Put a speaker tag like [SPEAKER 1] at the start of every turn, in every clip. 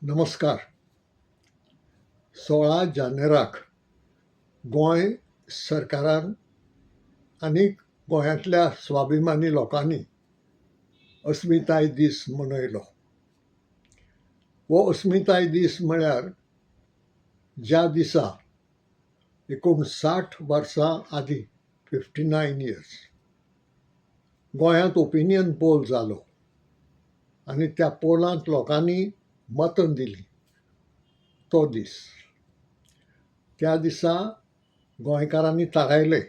[SPEAKER 1] नमस्कार. 16 जानेराक गोंय सरकारान आनी गोंयांतल्या स्वाभिमानी लोकांनी अस्मिताय दीस मनयलो. हो अस्मिताय दीस म्हळ्यार ज्या दिसा 59 वर्सां आदीं 59 इयर्स गोंयांत ओपिनियन पोल जालो आनी त्या पोलांत लोकांनी मतां दिलीं तो दीस. त्या दिसा गोंयकारांनी थारायलें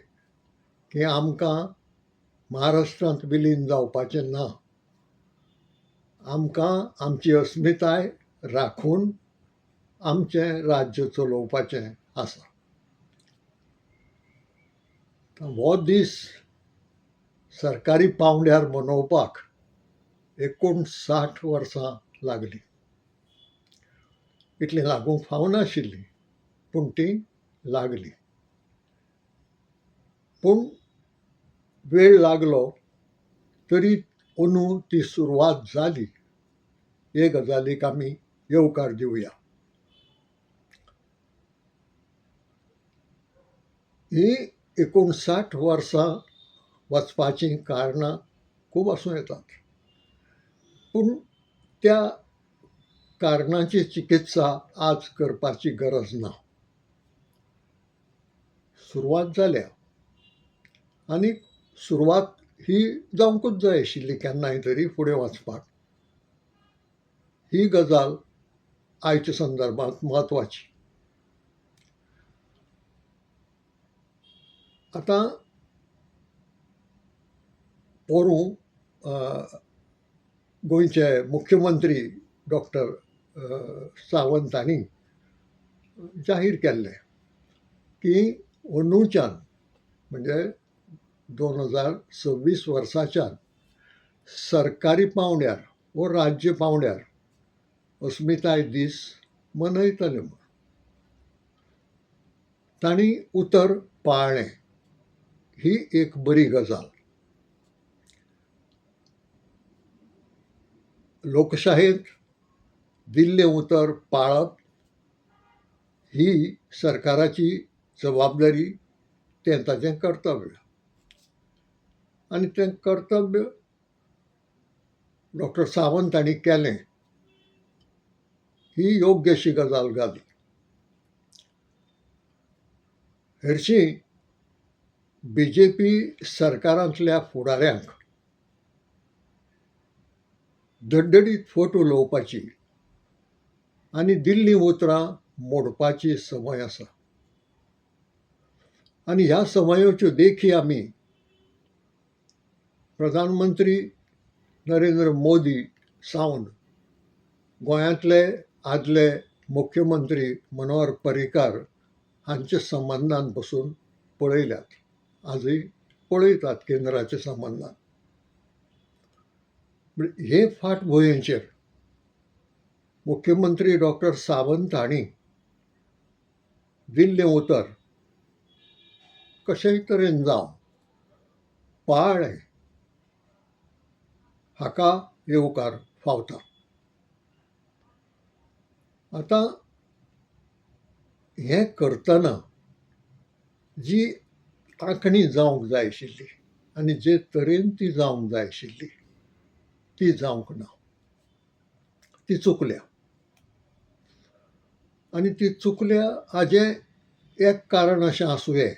[SPEAKER 1] की आमकां महाराष्ट्रांत विलीन जावपाचें ना. आमकां आमची अस्मिताय राखून आमचें राज्य चलोवपाचें आसा. हो दीस सरकारी पावंड्यार मनोवपाक 59 वर्सां लागलीं. इतलीं लागूंक फावनाशिल्लीं पूण तीं लागलीं. पूण वेळ लागलो तरी अंदू ती सुरवात जाली हे गजालीक आमी येवकार दिवया. ही 59 वर्सां वचपाचीं कारणां खूब आसूं येतात, पूण त्या कारणांची चिकित्सा आज करपाची गरज ना. सुरवात जाल्या आनी सुरवात ही जावंकूच जाय आशिल्ली केन्नाय तरी फुडें वचपाक. ही गजाल आयच्या संदर्भांत म्हत्वाची. आतां पोरूं गोंयचे मुख्यमंत्री डॉक्टर सावंत हांणी जाहीर केल्लें की अंदूच्यान म्हणजे 2026 वर्साच्यान सरकारी पावंड्यार वो राज्य पावंड्यार अस्मिताय दीस मनयतले म्हूण तांणी उतर पाळ्ळें. ही एक बरी गजाल. लोकशायेंत दिल्लें उतर पाळप ही सरकाराची जबाबदारी, तें ताचें कर्तव्य. आनी तें कर्तव्य डॉक्टर सावंत हांणी केलें ही योग्य अशी गजाल जाली. हरशीं BJP सरकारांतल्या फुडाऱ्यांक धडधडीत फट उलोवपाची आनी दिल्लीं उतरां मोडपाची संवय आसा. आनी ह्या संवयाच्यो देखी आमी प्रधानमंत्री नरेंद्र मोदी सावन गोंयांतले आदले मुख्यमंत्री मनोहर पर्रीकार हांच्या संबंदान पसून पळयल्यात, आजूय पळयतात केंद्राच्या संबंदान. हे फाटभुंयेचेर मुख्यमंत्री डॉक्टर सावंत हांणी दिल्लें उतर कशेय तरेन जावं पाळ्ळें हाका येवकार फावता. आतां हें करतना जी आंखणी जावंक जाय आशिल्ली आनी जे तरेन ती जावंक जाय आशिल्ली ती जावंक ना. ती चुकल्या. आनी ती चुकल्या हाजें एक कारण अशें आसूं यें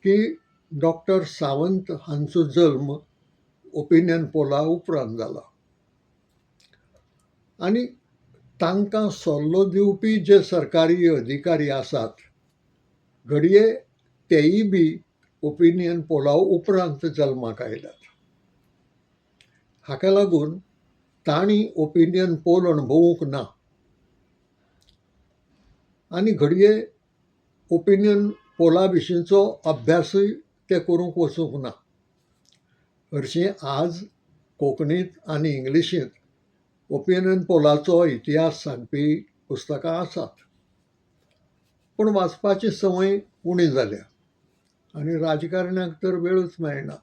[SPEAKER 1] की डॉक्टर सावंत हांचो जल्म ओपिनियन पोला उपरांत जाला आनी तांकां सल्लो दिवपी जे सरकारी अधिकारी आसात घडये तेयी बी ओपिनियन पोला उपरांत जल्माक आयल्यात. हाका लागून तांणी ओपिनियन पोल अणभवूंक ना आनी घडये ओपिनियन पोला विशींचो अभ्यासूय ते करूंक वचूंक ना. हरशीं आज कोंकणींत आनी इंग्लिशींत ओपिनियन पोलाचो इतिहास सांगपी पुस्तकां आसात, पूण वाचपाची संवय उणी जाल्या आनी राजकारण्यांक तर वेळूच मेळना.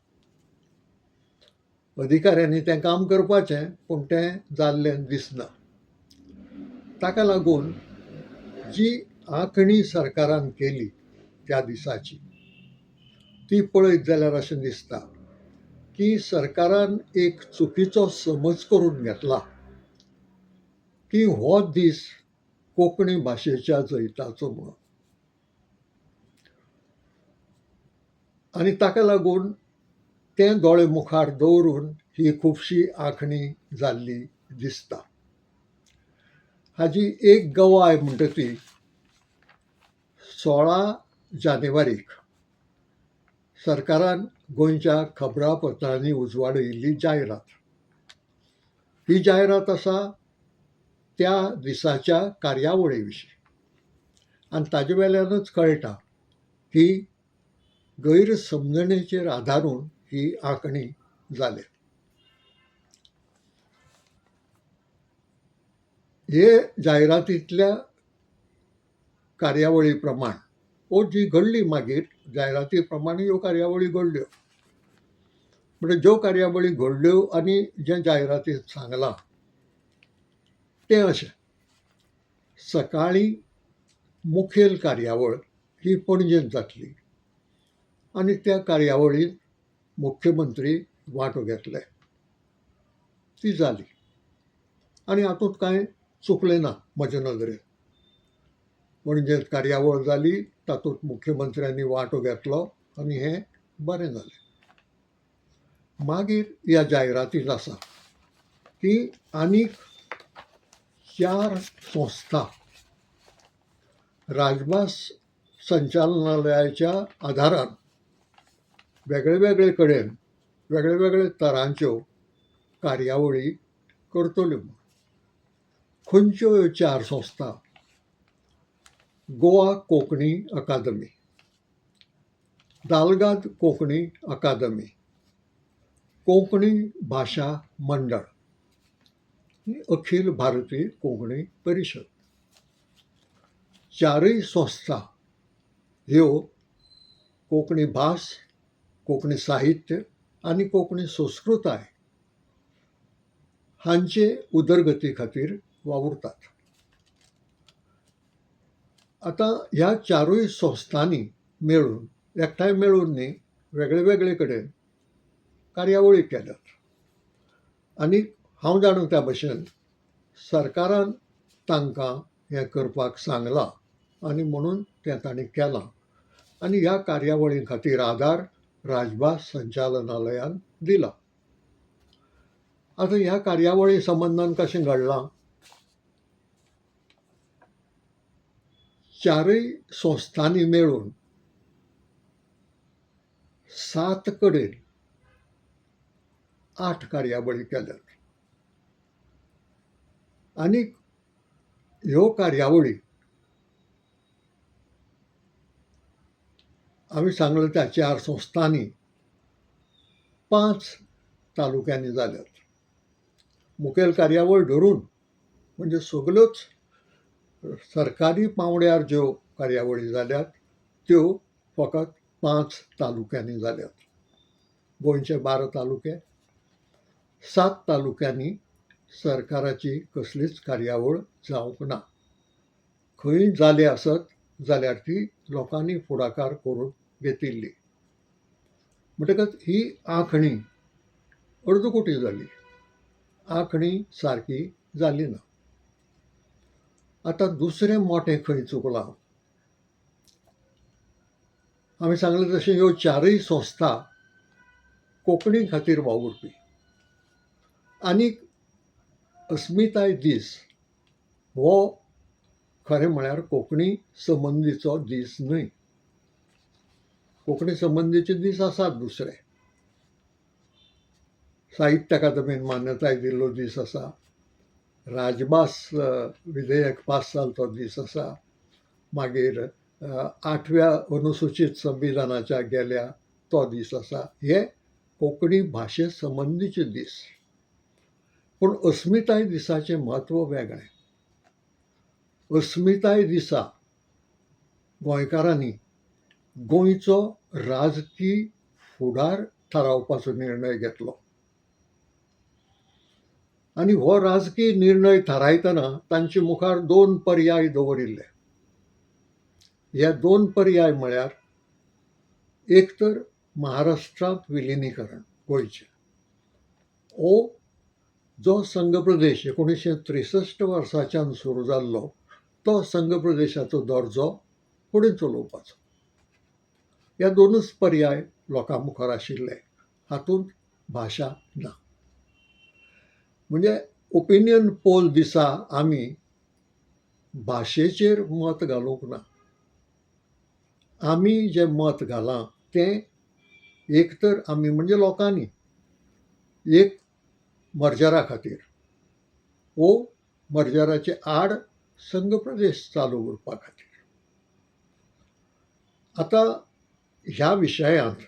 [SPEAKER 1] अधिकाऱ्यांनी तें काम करपाचें पूण तें जाल्लें दिसना. ताका लागून जी आंखणी सरकारान केली त्या दिसाची ती पळयत जाल्यार अशें दिसता की सरकारान एक चुकीचो समज करून घेतला की हो दीस कोंकणी भाशेच्या जैताचो म्हणून. आनी ताका लागून तें दोळे मुखार दवरून ही खुबशी आंखणी जाल्ली दिसता. हाजी एक गवाय म्हणटा ती 16 जानेवारीक सरकारान गोंयच्या खबरापत्रांनी उजवाडायिल्ली जायरात. ही जायरात आसा त्या दिसाच्या कार्यावळी विशीं आनी ताजे वेल्यानूच कळटा की गैरसमजणेचेर आदारून ही आंखणी जाल्या. हे जायरातींतल्या कार्यावळी प्रमाण वो जी घडली मागीर जायराती प्रमाण ह्यो कार्यावळी घडल्यो. म्हणजे ज्यो कार्यावळी घडल्यो आनी जें जायरातींत सांगलां तें अशें. सकाळीं मुखेल कार्यावळ ही पणजेंत जातली आनी त्या कार्यावळींत मुख्यमंत्री वांटो घेतले. ती जाली आनी हातूंत कांय चुकलें ना म्हजे नदरेन. पणजेंत कार्यावळ जाली, तातूंत मुख्यमंत्र्यांनी वांटो घेतलो आनी हें बरें जालें. मागीर ह्या जायरातींत आसा की आनीक 4 संस्था राजभास संचालनालयाच्या आदारान वेगळे वेगळे कडेन वेगळे वेगळे तरांच्यो कार्यावळी करतल्यो. खंयच्यो ह्यो 4 संस्था? गोवा कोंकणी अकादमी, दालगाद कोंकणी अकादमी, कोंकणी भाशा मंडळ, अखिल भारतीय कोंकणी परिशद. 4य संस्था ह्यो कोंकणी भास, कोंकणी साहित्य आनी कोंकणी संस्कृताय हांचे उदरगती खातीर वावुरतात. आतां ह्या 4य संस्थांनी मेळून एकठांय मेळून न्ही वेगळे वेगळे कडेन कार्यावळी केल्यात. आनी हांव जाणा त्या भशेन सरकारान तांकां हें करपाक सांगलां आनी म्हणून तें तांणी केलां आनी ह्या कार्यावळी खातीर आदार राजभास संचालनालयान दिला. आतां ह्या कार्यावळी संबंदान कशें घडलां? 4य संस्थांनी मेळून 7 कडेन 8 कार्यावळी केल्यात. आनीक ह्यो कार्यावळी हांवें सांगले त्या 4 संस्थांनी 5 तालुक्यांनी जाल्यात. मुखेल कार्यावळ धरून म्हणजे सगल्योच सरकारी पावंड्यार ज्यो कार्यावळी जाल्यात त्यो फकत 5 तालुक्यांनी जाल्यात. गोंयचे 12 तालुके, 7 तालुक्यांनी सरकाराची कसलीच कार्यावळ जावंक ना. खंय जाली आसत जाल्यार ती लोकांनी फुडाकार करून घेतिल्ली. म्हणटकच ही आंखणी अर्दकुटी जाली. आंखणी सारकी जाली ना. आतां दुसरें मोठें खंय चुकलां? हांवें सांगलें तशें ह्यो 4य संस्था कोंकणी खातीर वावुरपी. आनीक अस्मिताय दीस हो खरें म्हळ्यार कोंकणी संबंदीचो दीस न्हय. कोंकणी संबंदीचे दीस आसात दुसरे. साहित्य अकादमीन मान्यताय दिल्लो दीस आसा. राजभास विधेयक पास जालो तो दीस आसा. मागीर 8व्या अनुसूचीत संविधानाच्या गेल्या तो दीस आसा. हे कोंकणी भाशे संबंदीचे दीस. पूण अस्मिताय दिसाचें म्हत्व वेगळें. अस्मिताय दिसा गोंयकारांनी गोंयचो राजकीय फुडार थारावपाचो निर्णय घेतलो. आनी हो राजकीय निर्णय थारायतना तांचे मुखार 2 पर्याय दवरिल्ले. हे 2 पर्याय म्हळ्यार एक तर महाराष्ट्रांत विलिनीकरण गोंयचें, वो जो संघ प्रदेश 1963 वर्साच्यान सुरू जाल्लो तो संघ प्रदेशाचो दर्जो फुडें चलोवपाचो. ह्या 2च पर्याय लोकां मुखार आशिल्ले. हातूंत भाशा ना. म्हणजे ओपिनियन पोल दिसा आमी भाशेचेर मत घालूंक ना. आमी जें मत घालां तें एक तर आमी म्हणजे लोकांनी एक मर्जरा खातीर वो मर्जराचे आड संघ प्रदेश चालू उरपा खातीर. आतां ह्या विशयांत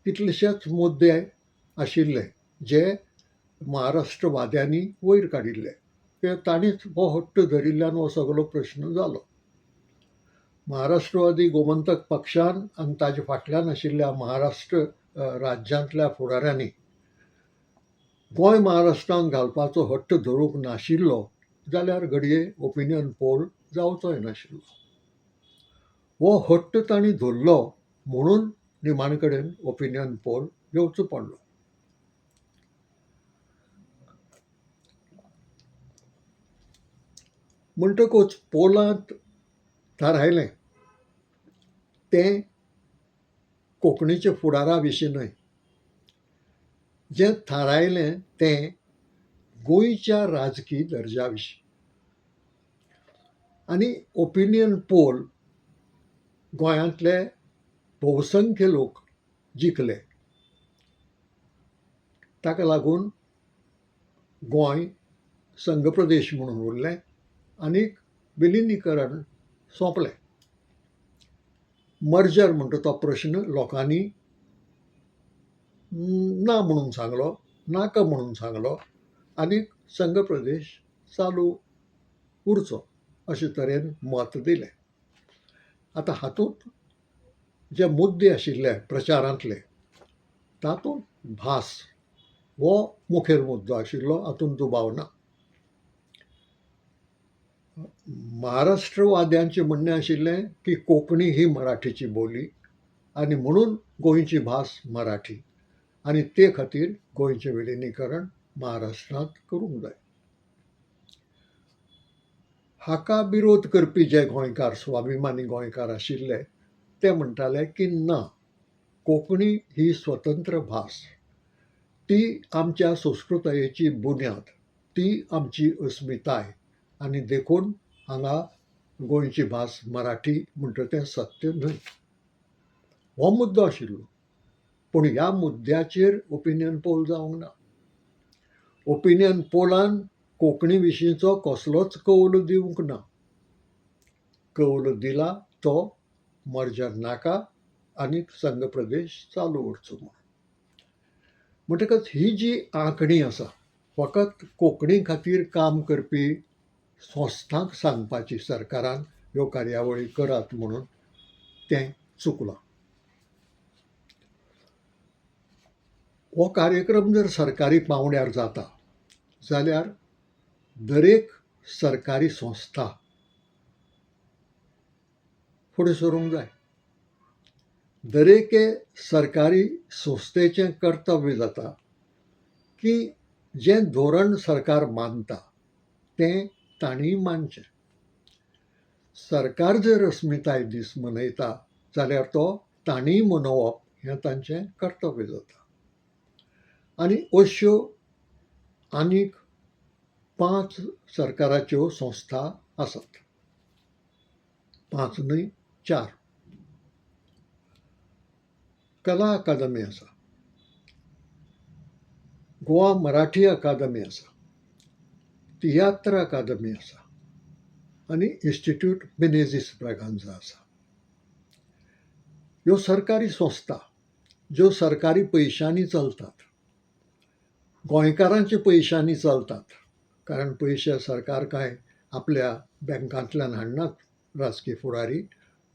[SPEAKER 1] कितलेशेच मुद्दे आशिल्ले जे महाराष्ट्रवाद्यांनी वयर काडिल्ले. ते तांणीच हो हट्ट धरिल्ल्यान हो सगळो प्रश्न जालो. महाराष्ट्रवादी गोमंतक पक्षान आनी ताजे फाटल्यान आशिल्ल्या महाराष्ट्र राज्यांतल्या फुडाऱ्यांनी गोंय महाराष्ट्रांत घालपाचो हट्ट धरूंक नाशिल्लो जाल्यार घडये ओपिनियन पोल जावचोय नाशिल्लो. हो हट्ट तांणी धरलो म्हणून निमाणे कडेन ओपिनियन पोल घेवचो पडलो. म्हणटकूच पोलांत थारायलें तें कोंकणीच्या फुडारा विशीं न्हय. जें थारायलें तें गोंयच्या राजकीय दर्ज्या विशीं. आनी ओपिनियन पोल गोंयांतले भोवसंख्य लोक जिखले. ताका लागून गोंय संघ प्रदेश म्हणून उरलें आनीक विलिनीकरण सोंपलें. मर्जर म्हणटा तो प्रश्न लोकांनी ना म्हणून सांगलो, नाका म्हणून सांगलो आनीक संघ प्रदेश चालू उरचो अशे तरेन मत दिलें. आतां हातूंत जे मुद्दे आशिल्ले प्रचारांतले तातूंत भास हो मुखेल मुद्दो आशिल्लो, हातूंत दुबाव ना. महाराष्ट्रवाद्यांचें म्हणणें आशिल्लें की कोंकणी ही मराठीची बोली आनी म्हणून गोंयची भास मराठी आनी ते खातीर गोंयचें विलिनीकरण महाराष्ट्रांत करूंक जाय. हाका विरोध करपी जे गोंयकार स्वाभिमानी गोंयकार आशिल्ले ते म्हणटाले की ना, कोंकणी ही स्वतंत्र भास, ती आमच्या संस्कृतायेची बुन्याद, ती आमची अस्मिताय आनी देखून हांगा गोंयची भास मराठी म्हणटा तें सत्य न्हय. हो मुद्दो आशिल्लो. पूण ह्या मुद्द्याचेर ओपिनियन पोल जावंक ना. ओपिनियन पोलान कोंकणी विशींचो कसलोच कौल दिवंक ना. कौल दिला तो मर्जर नाका आनीक संघ प्रदेश चालू उरचो म्हणून. म्हणटकच ही जी आंखणी आसा फकत कोंकणी खातीर काम करपी संस्थांक सांगपाची सरकारान ह्यो कार्यावळी करात म्हणून तें चुकलां. हो कार्यक्रम जर सरकारी पावंड्यार जाता जाल्यार दरेक सरकारी संस्था फुडें सरूंक जाय. दरेके सरकारी संस्थेचें कर्तव्य जाता की जें धोरण सरकार मानता तें तांणी मानचें. सरकार जर अस्मिताय दीस मनयता जाल्यार तो तांणी मनोवप हें तांचें कर्तव्य जाता. आनी अश्यो आनीक 5 सरकाराच्यो संस्था आसात. 5 न्हय 4. कला अकादमी आसा, गोवा मराठी अकादमी आसा, तियात्र अकादमी आसा आनी इन्स्टिट्यूट बेनेझीस ब्रागांझा आसा. ह्यो सरकारी संस्था ज्यो सरकारी पयशांनी चलतात, गोंयकारांच्या पयशांनी चलतात. कारण पयशे सरकार कांय आपल्या बँकांतल्यान हाडनात राजकीय फुडारी,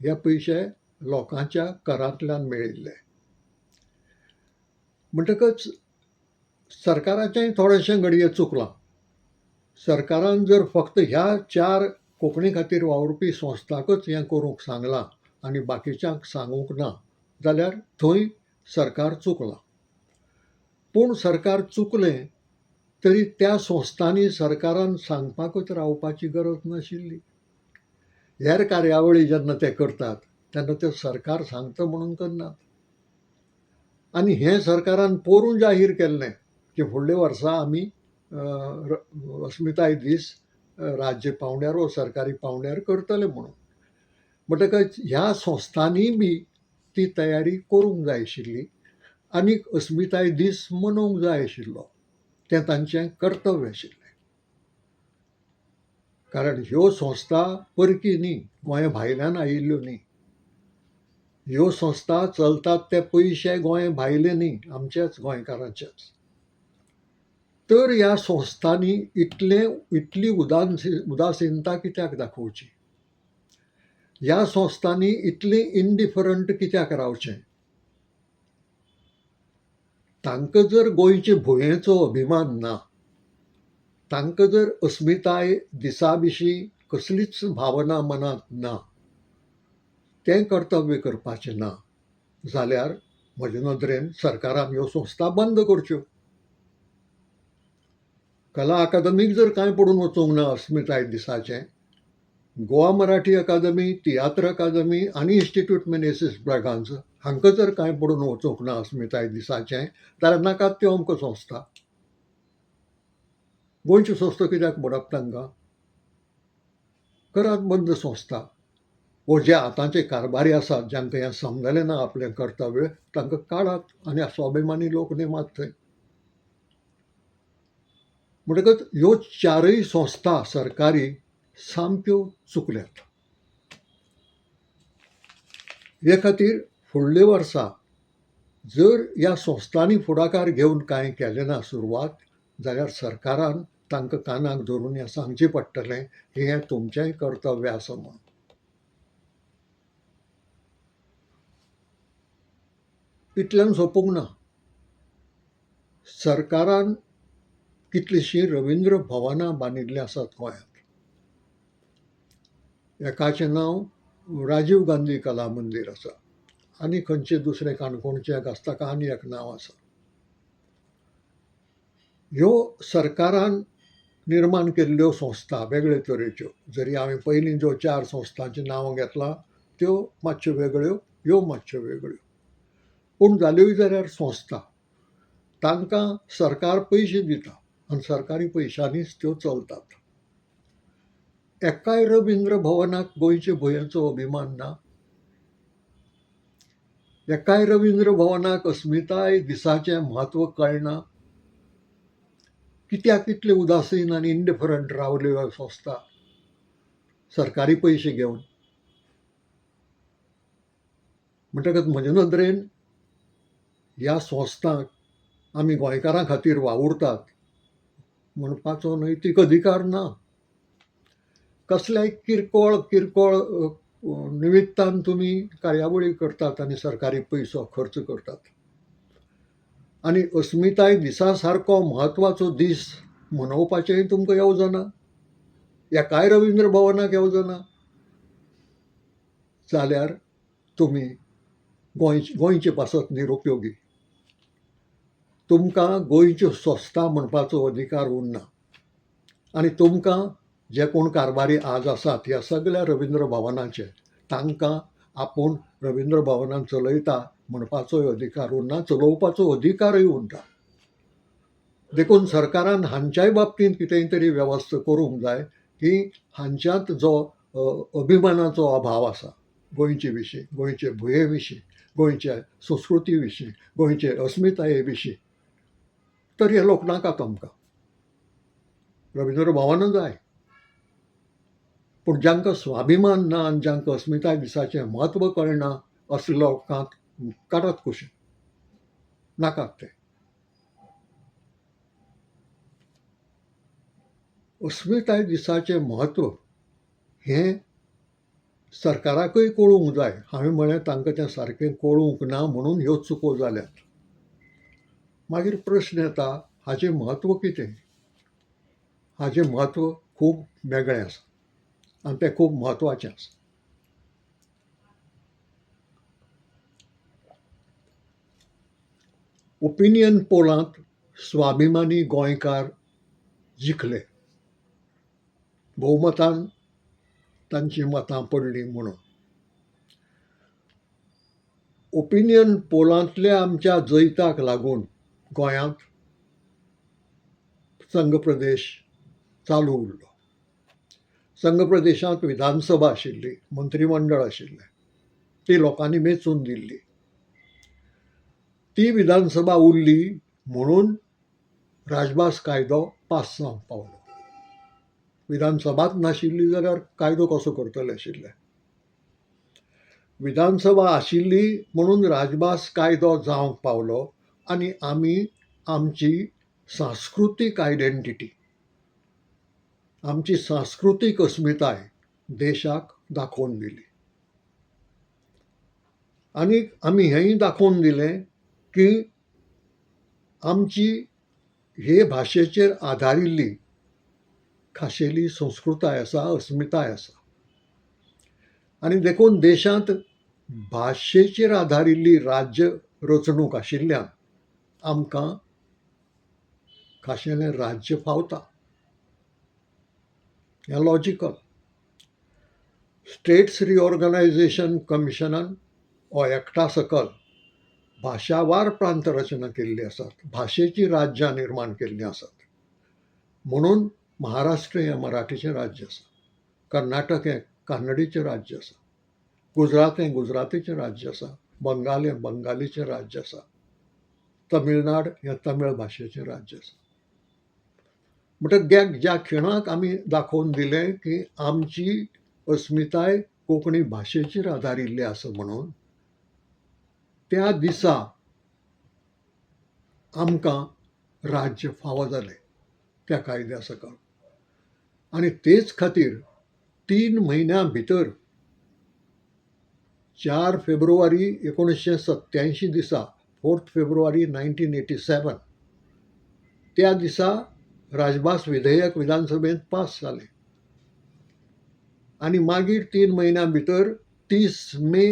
[SPEAKER 1] हे पयशे लोकांच्या करांतल्यान मेळिल्ले. म्हणटकच सरकाराचेंय थोडेशें घडये चुकलां. सरकारान जर फक्त ह्या 4 कोंकणी खातीर वावुरपी संस्थांकच हें करूंक सांगलां आनी बाकीच्यांक सांगूंक ना, जाल्यार थंय सरकार चुकलां. पूण सरकार चुकलें तरी त्या संस्थांनी सरकारान सांगपाकच रावपाची गरज नाशिल्ली. हेर कार्यावळी जेन्ना ते करतात तेन्ना ते सरकार सांगता म्हणून करनात. आनी हें सरकारान पोरून जाहीर केल्लें की फुडल्या वर्सा आमी अस्मिताय दीस राज्य पावंड्यार वा सरकारी पावंड्यार करतले म्हणून. म्हणटकच ह्या संस्थांनी बी ती तयारी करूंक जाय आशिल्ली आनी अस्मिताय दीस मनोवंक जाय आशिल्लो. तें तांचें कर्तव्य आशिल्लें. कारण ह्यो संस्था परकी न्ही, गोंया भायल्यान आयिल्ल्यो न्ही. ह्यो संस्था चलतात ते पयशे गोंय भायले न्ही, आमचेच गोंयकारांचेच. तर ह्या संस्थांनी इतली उदासीनता कित्याक दाखोवची? ह्या संस्थांनी इतली इंडिफरंट कित्याक रावचें? तांकां जर गोंयचे भुंयेचो अभिमान ना, तांकां जर अस्मिताय दिसा विशीं कसलीच भावना मनांत ना, तें कर्तव्य करपाचें ना, जाल्यार म्हजे नदरेन सरकारान ह्यो संस्था बंद करच्यो. कला अकादमीक जर कांय पडून वचूंक ना अस्मिताय दिसाचें, गोवा मराठी अकादमी, तियात्र अकादमी आनी इन्स्टिट्यूट मेनेसीस ब्रगांज हांकां जर कांय पडून वचूंक ना अस्मिताय दिसाचें, जाल्यार नाकात त्यो अमको संस्था. गोंयच्यो संस्था कित्याक पडप तांकां? करात बंद संस्था. वो जे आतांचे कारभारी आसात जांकां हें समजलें ना आपलें कर्तव्य, तांकां काडात आनी स्वाभिमानी लोक नेमात थंय. म्हणटकच ह्यो 4य संस्था सरकारी सामक्यो चुकल्यात. हे खातीर फुडल्या वर्सा जर ह्या संस्थांनी फुडाकार घेवन कांय केलें ना सुरवात, जाल्यार सरकारान तांकां कानाक धरून हें सांगचें पडटलें की हें तुमचेंय कर्तव्य आसा म्हणून. इतल्यान सोंपूंक ना. सरकारान कितलींशीं रवींद्र भवनां बांदिल्लीं आसात गोंयांत. एकाचें नांव राजीव गांधी कला मंदीर आसा आनी खंयचें दुसरें काणकोणचें एक आसा ताका आनी एक नांव आसा. ह्यो सरकारान निर्माण केल्ल्यो संस्था वेगळे तरेच्यो. जरी हांवें पयलीं ज्यो 4 संस्थांचीं नांवां घेतलां त्यो मातश्यो वेगळ्यो, ह्यो मातश्यो वेगळ्यो. पूण जाल्योय जाल्यार संस्था. तांकां सरकार पयशे दिता आनी सरकारी पयशांनीच त्यो चलतात. एकाय रवींद्र भवनाक गोंयचे भुंयेचो अभिमान ना. एकाय रवींद्र भवनाक अस्मिताय दिसाचें म्हत्व कळना. कित्याक इतले उदासीन आनी इंडिफरंट रावल्यो ह्यो संस्था सरकारी पयशे घेवन? म्हणटकच म्हजे नदरेन ह्या संस्थांक आमी गोंयकारां खातीर वावुरतात म्हणपाचो नैतीक अधिकार ना. कसल्याय किरकोळ निमित्तान तुमी कार्यावळी करतात आनी सरकारी पयसो खर्च करतात. आनी अस्मिताय दिसा सारको म्हत्वाचो दीस मनोवपाचेंय तुमकां येवजना. एकाय रवींद्र भवनाक येवजना. जाल्यार तुमी गोंयचे पासत निरुपयोगी. तुमकां गोंयच्यो संस्था म्हणपाचो अधिकार उरना. आनी तुमकां जे कोण कारभारी आज आसात ह्या सगळ्या रवींद्र भवनाचे, तांकां आपूण रवींद्र भवनान चलयता म्हणपाचोय अधिकार उरना, चलोवपाचो अधिकारय उरना. देखून सरकारान हांच्याय बाबतींत कितेंय तरी वेवस्था करूंक जाय की हांच्यात जो अभिमानाचो अभाव आसा गोंयचे विशीं, गोंयचे भुंये विशीं, गोंयच्या संस्कृती विशीं, गोंयचे अस्मिताये विशीं, तर हे लोक नाकात आमकां. रवींद्र भवनां जाय. पूण जांकां स्वाभिमान ना आनी जांकां अस्मिताय दिसाचें म्हत्व कळना असल्या लोकांक काडात कुशीन. नाकात ते. अस्मिताय दिसाचें म्हत्व हें सरकाराकय कळूंक जाय. हांवें म्हळें तांकां तें सारकें कळूंक ना म्हणून ह्यो चुको जाल्यात. मागीर प्रश्न येता हाचें म्हत्व कितें? हाचें म्हत्व खूब वेगळें आसा आनी तें खूब म्हत्वाचें आसा. ओपिनियन पोलांत स्वाभिमानी गोंयकार जिखले, भोवमतान तांचीं मतां पडलीं म्हणून. ओपिनियन पोलांतल्या आमच्या जैताक लागून गोंयांत संघ प्रदेश चालू उरलो. संघ प्रदेशांत विधानसभा आशिल्ली, मंत्रीमंडळ आशिल्लें, ती लोकांनी मेचून दिल्ली. ती विधानसभा उरली म्हणून राजभास कायदो पास जावंक पावलो. विधानसभाच नाशिल्ली जाल्यार कायदो कसो करतले आशिल्ले. विधानसभा आशिल्ली म्हणून राजभास कायदो जावंक पावलो आनी आमी आमची सांस्कृतीक आयडेंटिटी, आमची सांस्कृतीक अस्मिताय देशाक दाखोवन दिली. आनी आमी हेंय दाखोवन दिलें की आमची हे भाशेचेर आदारिल्ली खाशेली संस्कृताय आसा, अस्मिताय आसा. आनी देखून देशांत भाशेचेर आदारिल्ली राज्य रचणूक आशिल्ल्यान आमकां खाशेलें राज्य फावता. हें लॉजिकल. स्टेट्स रिऑर्गनायझेशन कमिशनान हो एक्टा सकल भाशावार प्रांत रचना केल्ली आसात, भाशेची राज्यां निर्माण केल्लीं आसात. म्हणून महाराष्ट्र हें मराठीचें राज्य आसा, कर्नाटक हें कान्नडीचें राज्य आसा, गुजरात हें गुजरातीचें राज्य आसा, बंगाल हें बंगालीचें राज्य आसा, तमिळनाड हें तमिळ भाशेचें राज्य आसा. म्हणटकीर ज्या खिणाक आमी दाखोवन दिलें की आमची अस्मिताय कोंकणी भाशेचेर आदारिल्ली आसा म्हणून, त्या दिसा आमकां राज्य फावो जालें त्या कायद्या सकल. आनी तेच खातीर 3 म्हयन्यां भितर 4 फेब्रुवारी 1987 दिसा, 4 फेब्रुवारी 1987, त्या दिसा राजभास विधेयक विधानसभेंत पास जालें. आनी मागीर 3 म्हयन्यां भितर 30 मे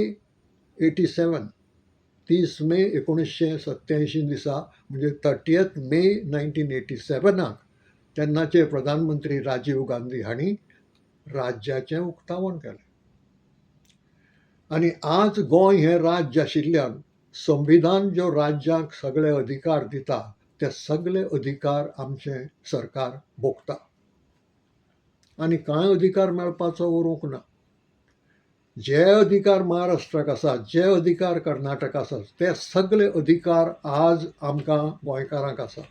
[SPEAKER 1] 1987 दिसा, म्हणजे 30 मे 1987 तेन्नाचे प्रधानमंत्री राजीव गांधी हांणी राज्याचें उक्तावण केलें. आनी आज गोंय हें राज्य आशिल्ल्यान संविधान ज्यो राज्यांक सगळे अधिकार दिता ते सगळे अधिकार आमचें सरकार भोगता. आनी कांय अधिकार मेळपाचो उरूंक ना. जे अधिकार महाराष्ट्राक आसात, जे अधिकार कर्नाटक आसात, ते सगळे अधिकार आज आमकां गोंयकारांक आसात.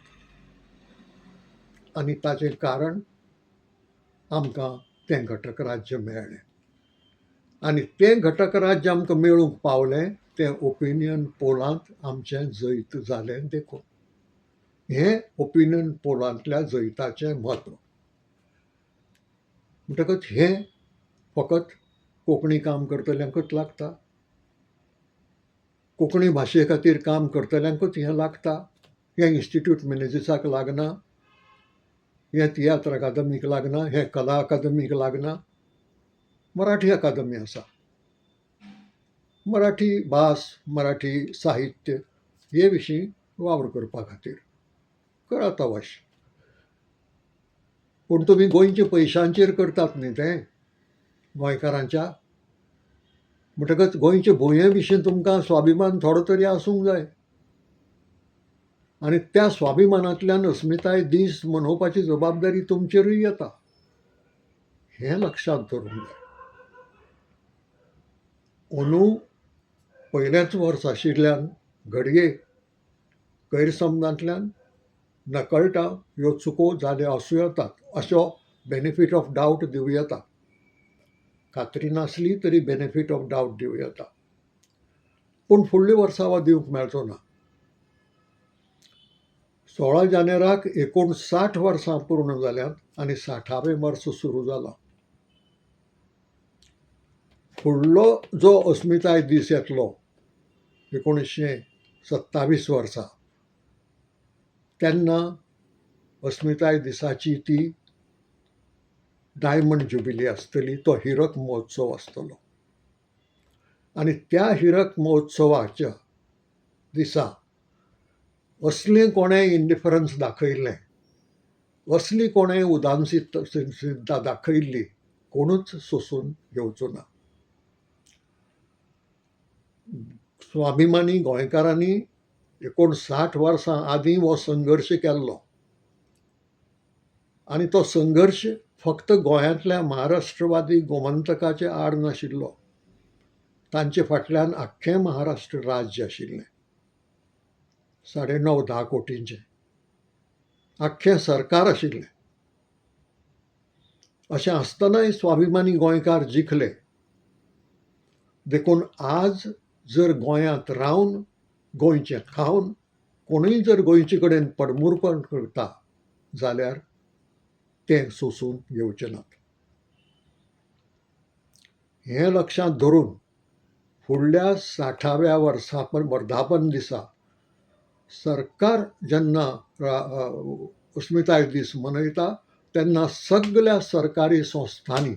[SPEAKER 1] आनी ताचें कारण आमकां तें घटक राज्य मेळ्ळें. आनी तें घटक राज्य आमकां मेळूंक पावलें तें ओपिनियन पोलांत आमचें जैत जालें देखून. हें ओपिनियन पोलांतल्या जैताचें म्हत्व. म्हणटकच हें फकत कोंकणी काम करतल्यांकूच लागता, कोंकणी भाशे खातीर काम करतल्यांकूच हें लागता. हें इन्स्टिट्यूट मिनेजिसाक लागना, हें तियात्र अकादमीक लागना, हें कला अकादमीक लागना. मराठी अकादमी आसा. मराठी भास, मराठी साहित्य हे विशीं वावर करपा खातीर करात अवश्य. पूण तुमी गोंयच्या पयशांचेर करतात न्ही तें, गोंयकारांच्या. म्हणटकच गोंयचे भुंये विशीं तुमकां स्वाभिमान थोडो तरी आसूंक जाय. आनी त्या स्वाभिमानांतल्यान अस्मिताय दीस मनोवपाची जबाबदारी तुमचेरूय येता. हें लक्षांत दवरूंक जाय. अंदू पयलेंच वर्स आशिल्ल्यान घडये गैरसमजांतल्यान नकळटा ह्यो चुको जाल्यो आसूं येतात, असो बेनिफीट ऑफ डावट दिवं येता. खात्री नासली तरी बेनिफीट ऑफ डावट दिवं येता. पूण फुडल्या वर्सा हो दिवंक मेळचो ना. 16 जानेराक 59 वर्सां पूर्ण जाल्यांत आनी 60वें वर्स सुरू जालां. फुडलो जो अस्मिताय दीस येतलो 1927 वर्सा, तेन्ना अस्मिताय दिसाची ती डायमंड ज्युबिली आसतली, तो हिरक महोत्सव आसतलो. आनी त्या हिरक महोत्सवाच्या दिसा असलें कोणेंय इंडिफरन्स दाखयल्लें, असली कोणेंय उदासीनता दाखयल्ली कोणूच सोंसून घेवचो ना. स्वाभिमानी गोंयकारांनी 59 वर्सां आदीं हो संघर्श केल्लो आनी तो संघर्श फक्त गोंयांतल्या महाराष्ट्रवादी गोमंतकाचे आड नाशिल्लो. तांचे फाटल्यान आख्खें महाराष्ट्र राज्य आशिल्लें, 9.5-10 कोटींचें आख्खें सरकार आशिल्लें. अशें आसतनाय स्वाभिमानी गोंयकार जिखले. देखून आज जर गोंयांत रावन गोंयचें खावन कोणूय जर गोंयचे कडेन पडमुरपण करता जाल्यार तें सोंसून घेवचें नात. हें लक्षांत धरून फुडल्या 60व्या वर्धापन दिसा सरकार जेन्ना अस्मिताय दीस मनयता तेन्ना सगळ्या सरकारी संस्थांनी,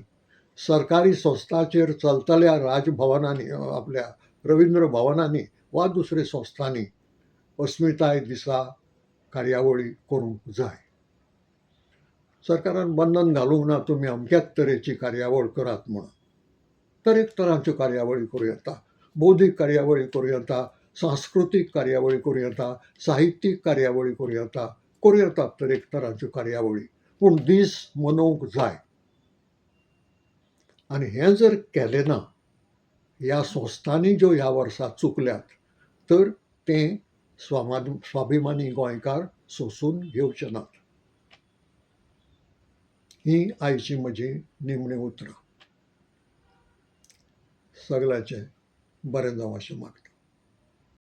[SPEAKER 1] सरकारी संस्थांचेर चलतल्या राजभवनांनी, आपल्या रवींद्र भवनांनी वा दुसऱ्या संस्थांनी अस्मिताय दिसा कार्यावळी करूंक जाय. सरकारान बंधन घालूंक ना तुमी अमक्याच तरेची कार्यावळ करात म्हणून. तरेक तरांच्यो कार्यावळी करूं येता, बौद्धीक कार्यावळी करूं येता, सांस्कृतीक कार्यावळी करूं येता, साहित्यीक कार्यावळी करूं येतात तरेक तरांच्यो कार्यावळी. पूण दीस मनोवंक जाय. आनी हें जर केलें ना, ह्या संस्थांनी ज्यो ह्या वर्सा चुकल्यात, तर तें स्वाभिमानी गोंयकार सोंसून घेवचे नात. ही आयची म्हजी निमणीं उतरां. सगळ्याचें बरें जावं अशें मागतां.